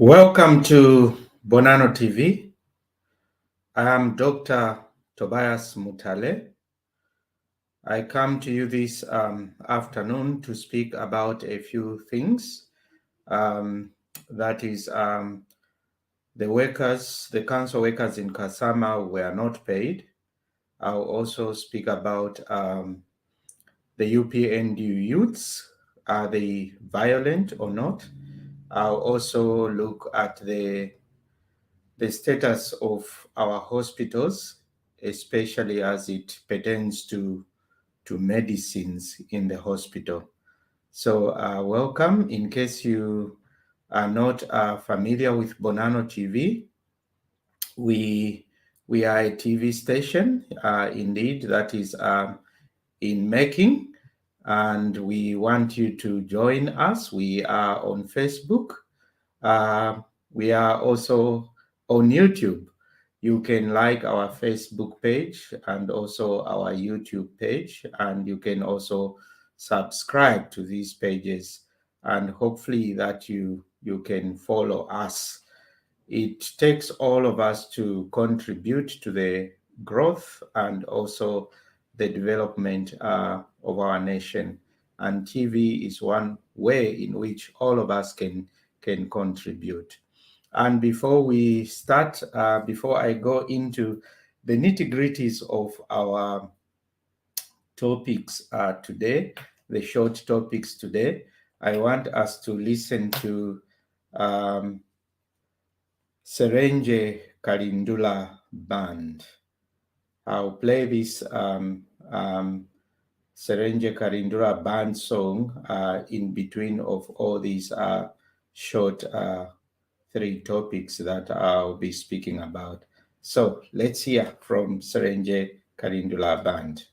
Welcome to Bonano TV. I am Dr. Tobias Mutale. I come to you this afternoon to speak about a few things. That is, the council workers in Kasama were not paid. I'll also speak about the UPND Youths. Are they violent or not? I'll also look at the status of our hospitals, especially as it pertains to medicines in the hospital. So welcome. In case you are not familiar with Bonano TV, we are a TV station, indeed, that is in making, and we want you to join us. We are on Facebook. We are also on YouTube. You can like our Facebook page and also our YouTube page, and you can also subscribe to these pages, and hopefully that you can follow us. It takes all of us to contribute to the growth and also the development of our nation. And TV is one way in which all of us can contribute. And before we start, before I go into the nitty-gritties of our topics today, the short topics today, I want us to listen to Serenge Karindula Band. I'll play this Serenge Karindula Band song in between of all these short three topics that I'll be speaking about. So let's hear from Serenge Karindula Band.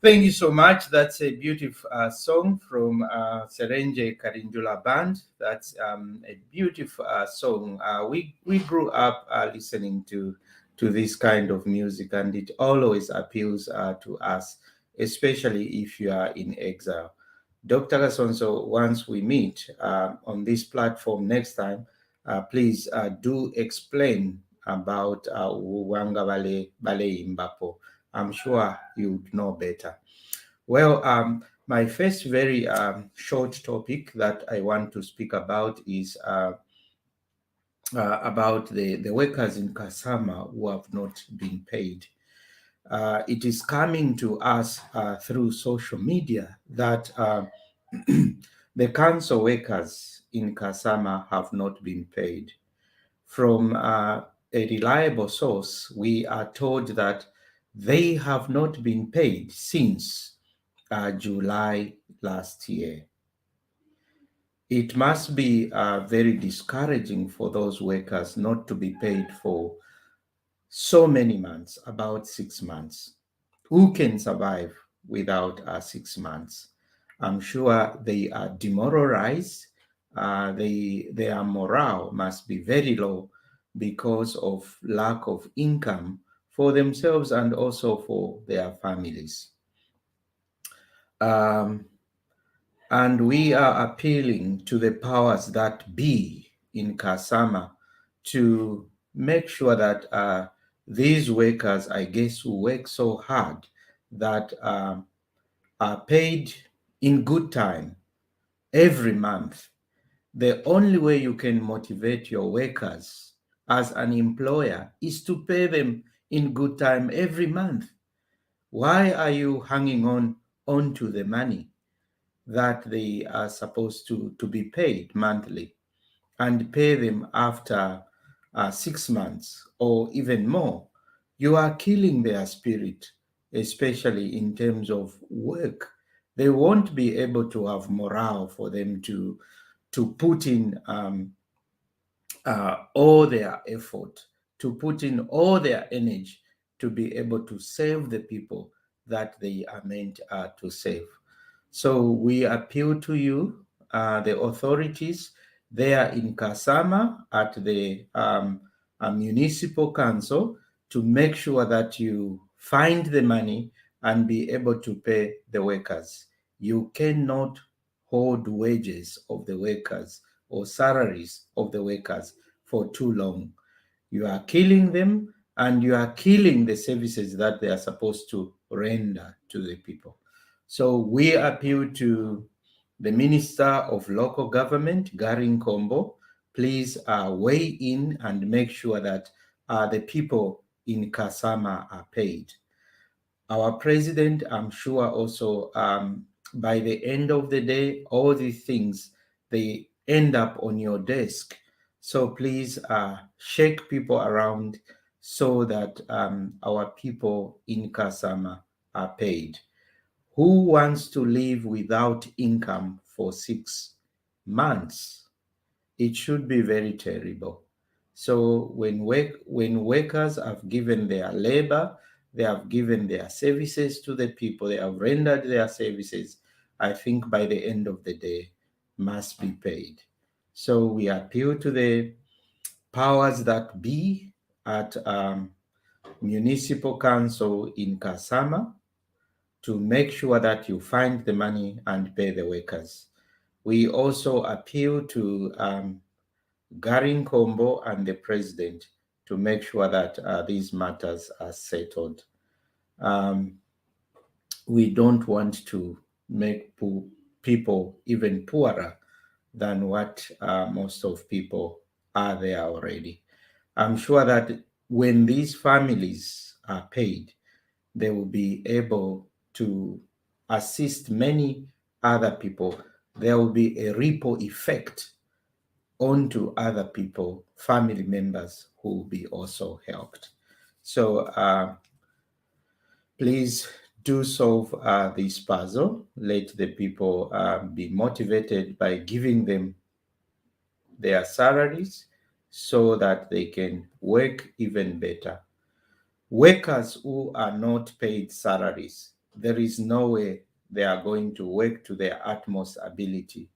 Thank you so much. That's a beautiful song from Serenge Karindula Band. That's a beautiful song. We grew up listening to this kind of music, and it always appeals to us, especially if you are in exile. Dr. Gasonso, once we meet on this platform next time, please do explain about Wanga Bale Imbapo. I'm sure you'd know better. Well, my first very short topic that I want to speak about is about the workers in Kasama who have not been paid. It is coming to us through social media that the council workers in Kasama have not been paid. From a reliable source, we are told that they have not been paid since July last year. It must be very discouraging for those workers not to be paid for so many months, about 6 months. Who can survive without 6 months? I'm sure they are demoralized. Their morale must be very low because of lack of income for themselves and also for their families. Um, and we are appealing to the powers that be in Kasama to make sure that these workers, I guess, who work so hard, that are paid in good time every month. The only way you can motivate your workers as an employer is to pay them in good time every month. Why are you hanging on to the money that they are supposed to be paid monthly and pay them after 6 months or even more? You are killing their spirit, especially in terms of work. They won't be able to have morale for them to put in all their effort, to put in all their energy to be able to save the people that they are meant to save. So we appeal to you, the authorities there in Kasama at the municipal council, to make sure that you find the money and be able to pay the workers. You cannot hold wages of the workers or salaries of the workers for too long. You are killing them and you are killing the services that they are supposed to render to the people. So we appeal to the Minister of Local Government, Garin Kombo. Please weigh in and make sure that the people in Kasama are paid. Our president, I'm sure also, by the end of the day, all these things, they end up on your desk. So please shake people around so that our people in Kasama are paid. Who wants to live without income for 6 months? It should be very terrible. So when workers have given their labor, they have given their services to the people, they have rendered their services, I think by the end of the day, must be paid. So we appeal to the powers that be at municipal council in Kasama to make sure that you find the money and pay the workers. We also appeal to Garin Kombo and the president to make sure that these matters are settled. Um, we don't want to make people even poorer than what most of people are there already. I'm sure that when these families are paid, they will be able to assist many other people. There will be a ripple effect onto other people, family members who will be also helped. So please do solve this puzzle. Let the people be motivated by giving them their salaries so that they can work even better. Workers who are not paid salaries, there is no way they are going to work to their utmost ability.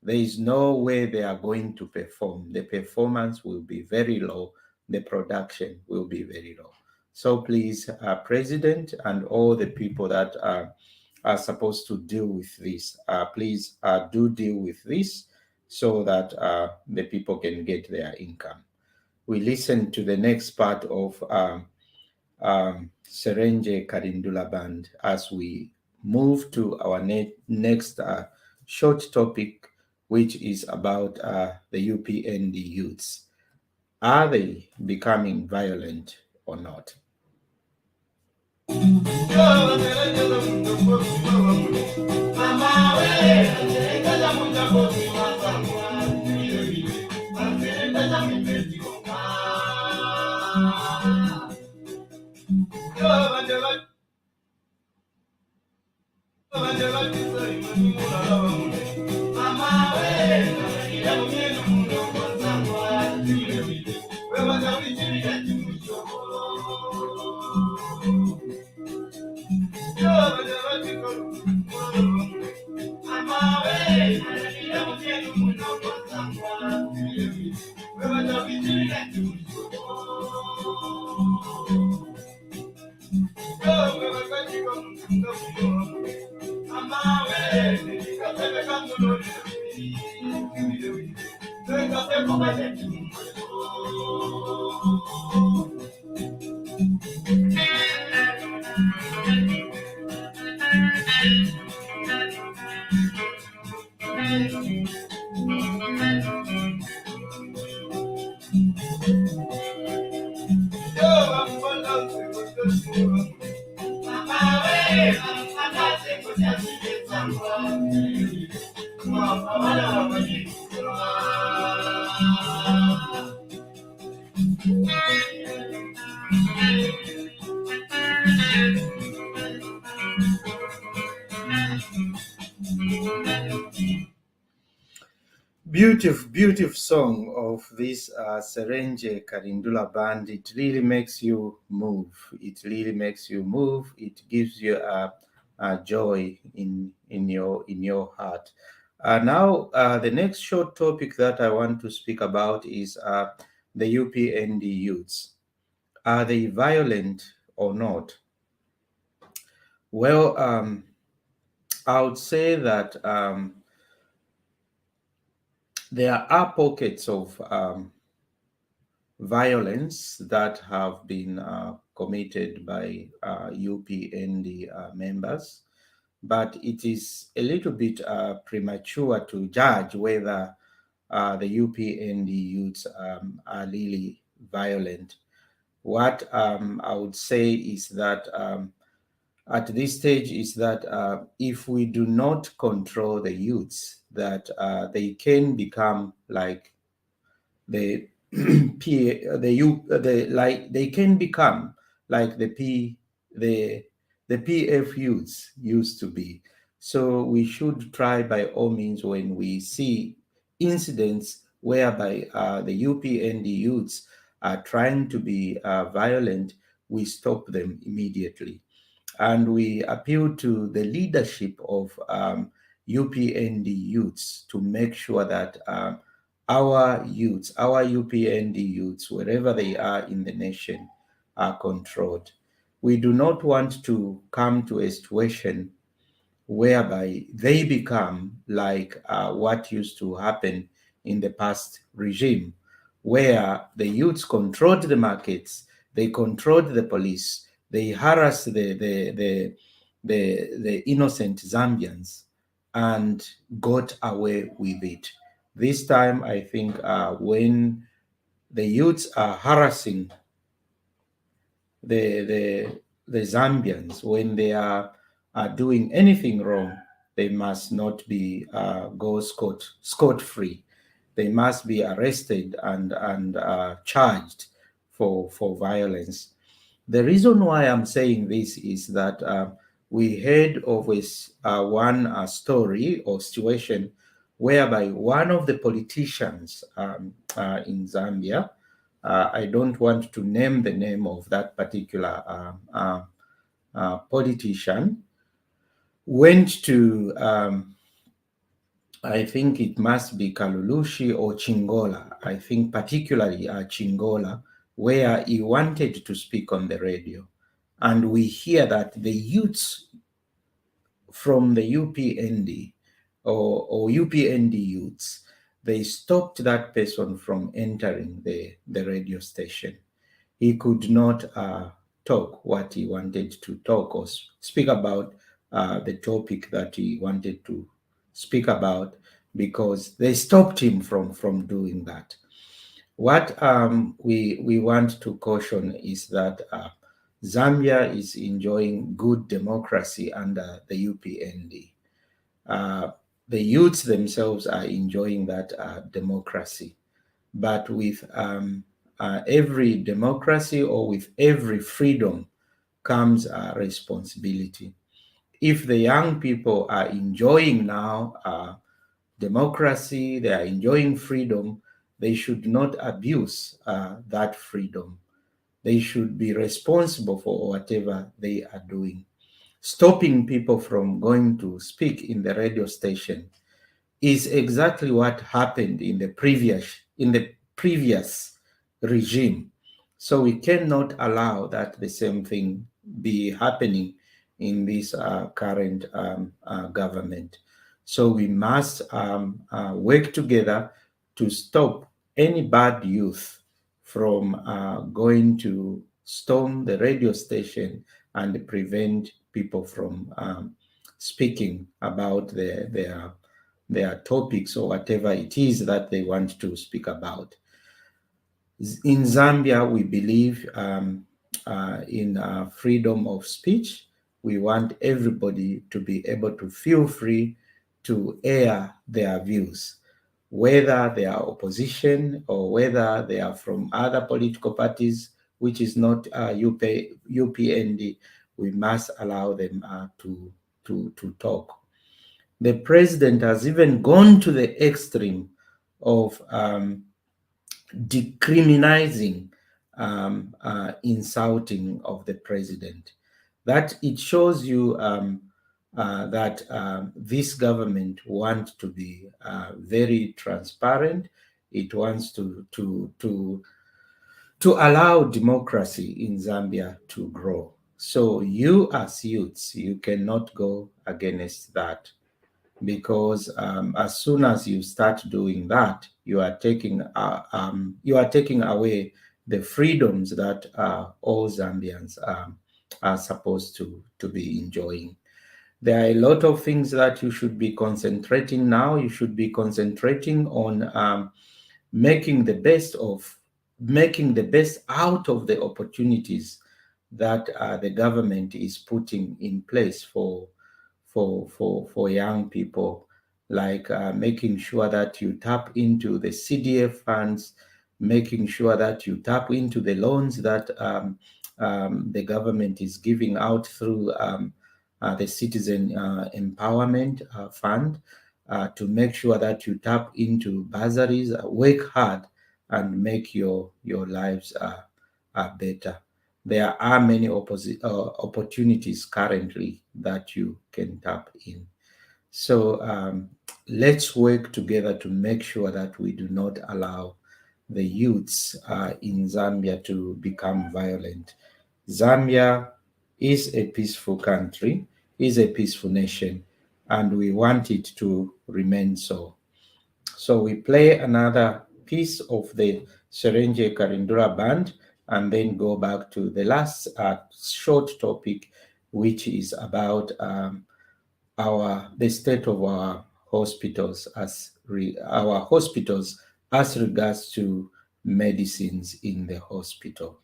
There is no way they are going to perform. The performance will be very low. The production will be very low. So please, President and all the people that are supposed to deal with this, please do deal with this so that the people can get their income. We listen to the next part of Serenje Karindula Band as we move to our next short topic, which is about the UPND youths. Are they becoming violent or not? Beautiful, beautiful song of this Serenje Karindula band. It really makes you move. It really makes you move. It gives you a joy in your heart. Now, the next short topic that I want to speak about is the UPND youths. Are they violent or not? Well, I would say that there are pockets of violence that have been committed by UPND members, but it is a little bit premature to judge whether the UPND youths are really violent. What I would say is that at this stage is that if we do not control the youths, that they can become like the like they can become like the PF youths used to be. So we should try by all means when we see incidents whereby the UPND youths are trying to be violent, we stop them immediately. And we appeal to the leadership of UPND youths to make sure that our youths, our UPND youths, wherever they are in the nation, are controlled. We do not want to come to a situation whereby they become like what used to happen in the past regime, where the youths controlled the markets, they controlled the police, they harassed the innocent Zambians and got away with it. This time, I think when the youths are harassing the the the Zambians when they are doing anything wrong, they must not be go scot free. They must be arrested and charged for violence. The reason why I'm saying this is that we heard of one story or situation whereby one of the politicians in Zambia, I don't want to name the name of that particular politician, went to, I think it must be Kalulushi or Chingola, I think particularly Chingola, where he wanted to speak on the radio. And we hear that the youths from the UPND or UPND youths, they stopped that person from entering the radio station. He could not talk what he wanted to talk or speak about the topic that he wanted to speak about because they stopped him from doing that. What we want to caution is that Zambia is enjoying good democracy under the UPND. Uh, the youths themselves are enjoying that democracy. But with every democracy or with every freedom comes a responsibility. If the young people are enjoying now democracy, they are enjoying freedom, they should not abuse that freedom. They should be responsible for whatever they are doing. Stopping people from going to speak in the radio station is exactly what happened in the previous regime. So we cannot allow that the same thing be happening in this current government. So we must work together to stop any bad youth from going to storm the radio station and prevent people from speaking about their topics or whatever it is that they want to speak about. In Zambia, we believe in freedom of speech. We want everybody to be able to feel free to air their views, whether they are opposition or whether they are from other political parties, which is not UPND. We must allow them to talk. The president has even gone to the extreme of decriminalizing insulting of the president. That it shows you that this government wants to be very transparent. It wants to allow democracy in Zambia to grow. So you as youths, you cannot go against that, because as soon as you start doing that, you are taking away the freedoms that all Zambians are supposed to be enjoying. There are a lot of things that you should be concentrating now. You should be concentrating on making the best out of the opportunities that the government is putting in place for young people, like making sure that you tap into the CDF funds, making sure that you tap into the loans that the government is giving out through the Citizen Empowerment Fund, to make sure that you tap into bursaries, work hard, and make your lives better. There are many opportunities currently that you can tap in. So let's work together to make sure that we do not allow the youths in Zambia to become violent. Zambia is a peaceful country, is a peaceful nation, and we want it to remain so. So we play another piece of the Serenge Karindura band and then go back to the last short topic, which is about the state of our hospitals as regards to medicines in the hospital.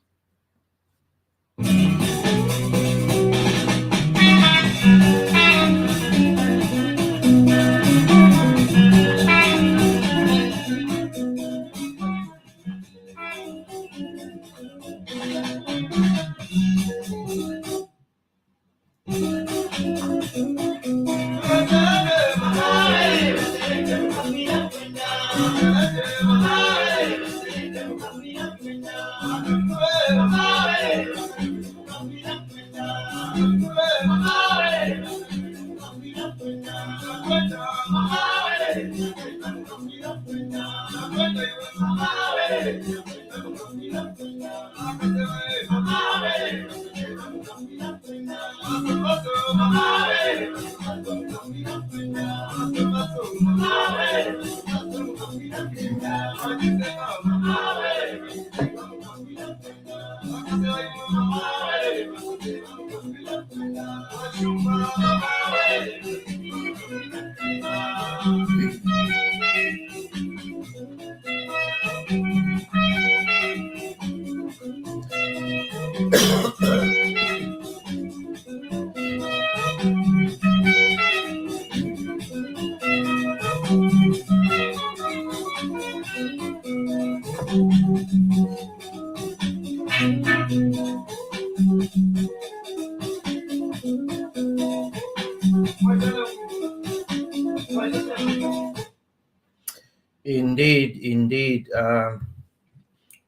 Indeed.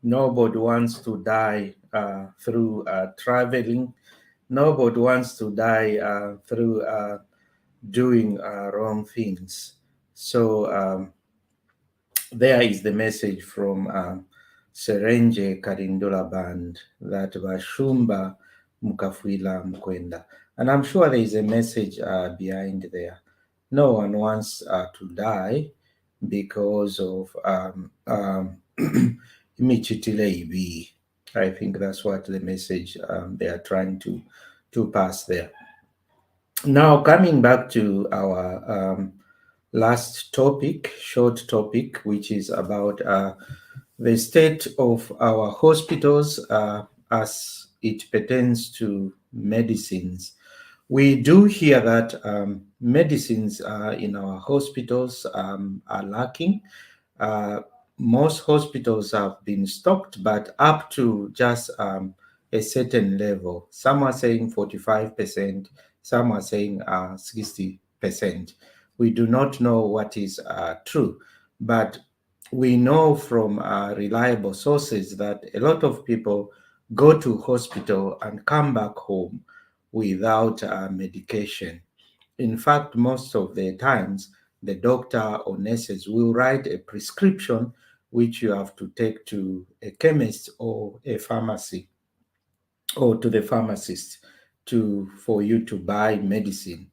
Nobody wants to die through traveling. Nobody wants to die through doing wrong things. So there is the message from Serenge Karindula Band, that Vashumba Mukafuila Mkwenda. And I'm sure there is a message behind there. no one wants to die because of imichitileibi. I think that's what the message they are trying to pass there. Now, coming back to our last topic, short topic, which is about the state of our hospitals as it pertains to medicines. We do hear that medicines in our hospitals are lacking. uh, Most hospitals have been stocked, but up to just a certain level. Some are saying 45%, some are saying 60%. We do not know what is true, but we know from reliable sources that a lot of people go to hospital and come back home without medication. In fact, most of the times, the doctor or nurses will write a prescription which you have to take to a chemist or a pharmacy or to the pharmacist to for you to buy medicine.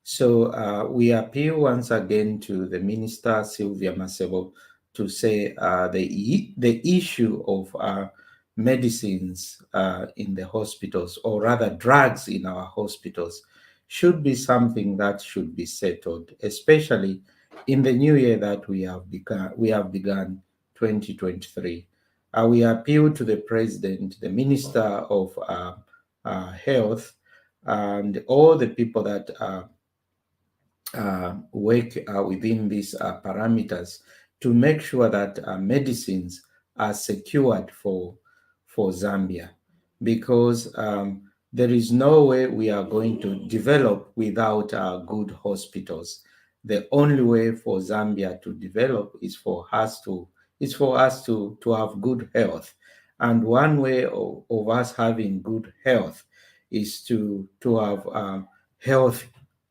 So we appeal once again to the Minister Sylvia Masebo to say the issue of medicines in the hospitals, or rather drugs in our hospitals, should be something that should be settled, especially in the new year that we have begun 2023. We appeal to the President, the Minister of Health, and all the people that work within these parameters to make sure that medicines are secured for Zambia, because there is no way we are going to develop without good hospitals. The only way for Zambia to develop is for us to have good health, and one way of us having good health is to have health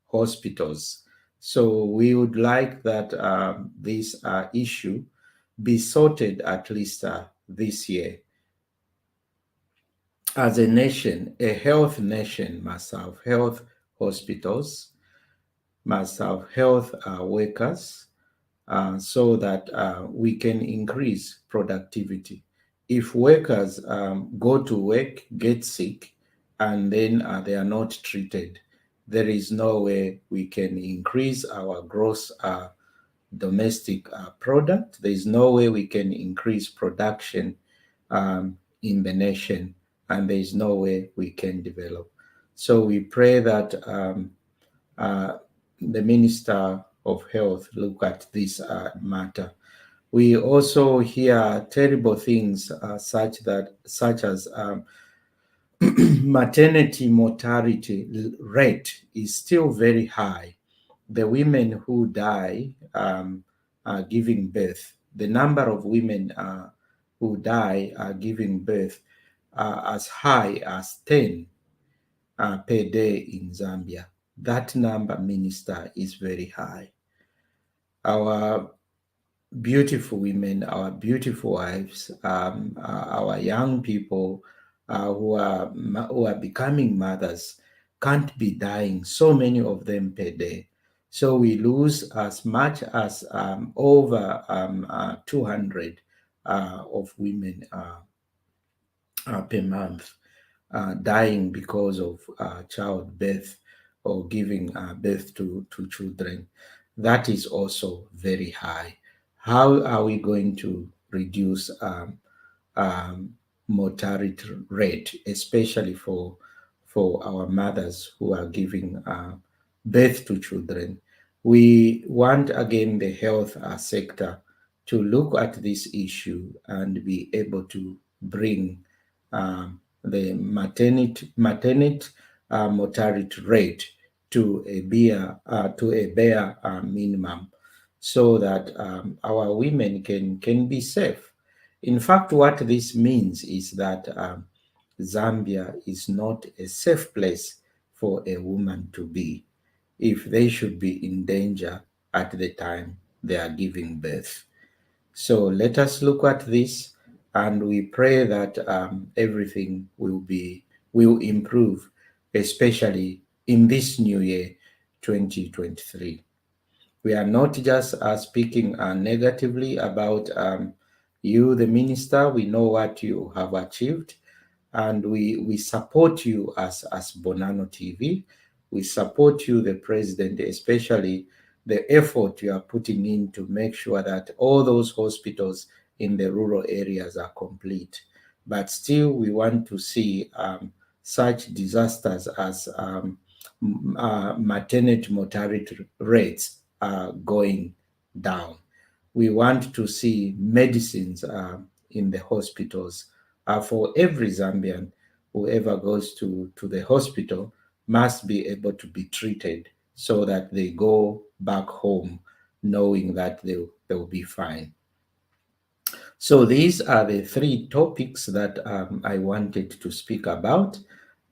hospitals. So we would like that this issue be sorted at least this year. As a nation, a health nation must have health hospitals, must have health workers, so that we can increase productivity. If workers go to work, get sick, and then they are not treated, there is no way we can increase our gross domestic product. There is no way we can increase production in the nation, and there is no way we can develop. So we pray that uh, the Minister of Health look at this matter. We also hear terrible things such as maternity mortality rate is still very high. The women who die giving birth, the number of women who die giving birth as high as 10 per day in Zambia. That number, Minister, is very high. Our beautiful women, our beautiful wives, our young people who are becoming mothers can't be dying, so many of them per day. So we lose as much as over 200 of women per month dying because of childbirth or giving birth to children. That is also very high. How are we going to reduce um, mortality rate, especially for our mothers who are giving birth to children? We want again the health sector to look at this issue and be able to bring the maternity mortality rate to a bare minimum, so that our women can be safe. In fact, what this means is that Zambia is not a safe place for a woman to be if they should be in danger at the time they are giving birth. So let us look at this, and we pray that everything will improve, especially in this new year, 2023. We are not just speaking negatively about you, the minister. We know what you have achieved, and we support you as Bonano TV. We support you, the president, especially the effort you are putting in to make sure that all those hospitals in the rural areas are complete. But still, we want to see such disasters as maternity mortality rates going down. We want to see medicines in the hospitals. For every Zambian, whoever goes to the hospital must be able to be treated so that they go back home knowing that they'll be fine. So these are the three topics that I wanted to speak about.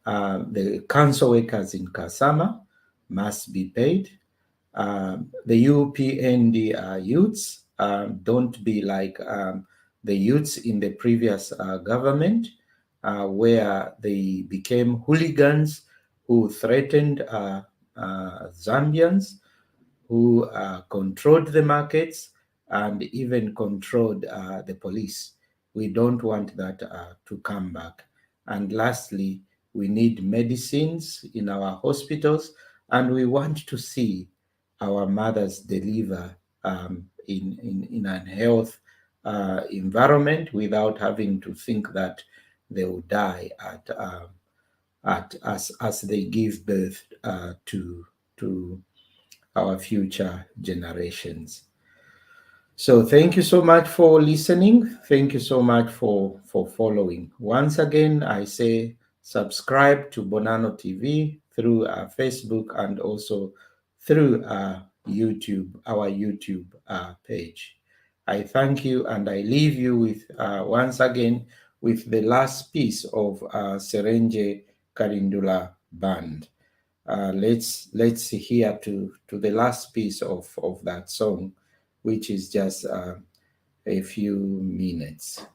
The council workers in Kasama must be paid. The UPND youths don't be like the youths in the previous government, where they became hooligans who threatened Zambians, who controlled the markets and even controlled the police. We don't want that to come back. And lastly, we need medicines in our hospitals, and we want to see our mothers deliver in a health environment without having to think that they will die at as they give birth to our future generations. So thank you so much for listening. Thank you so much for following. Once again, I say subscribe to Bonano TV through Facebook and also through YouTube, our YouTube page. I thank you, and I leave you with once again with the last piece of Serenje Karindula Band. Let's hear to the last piece of that song, which is just a few minutes.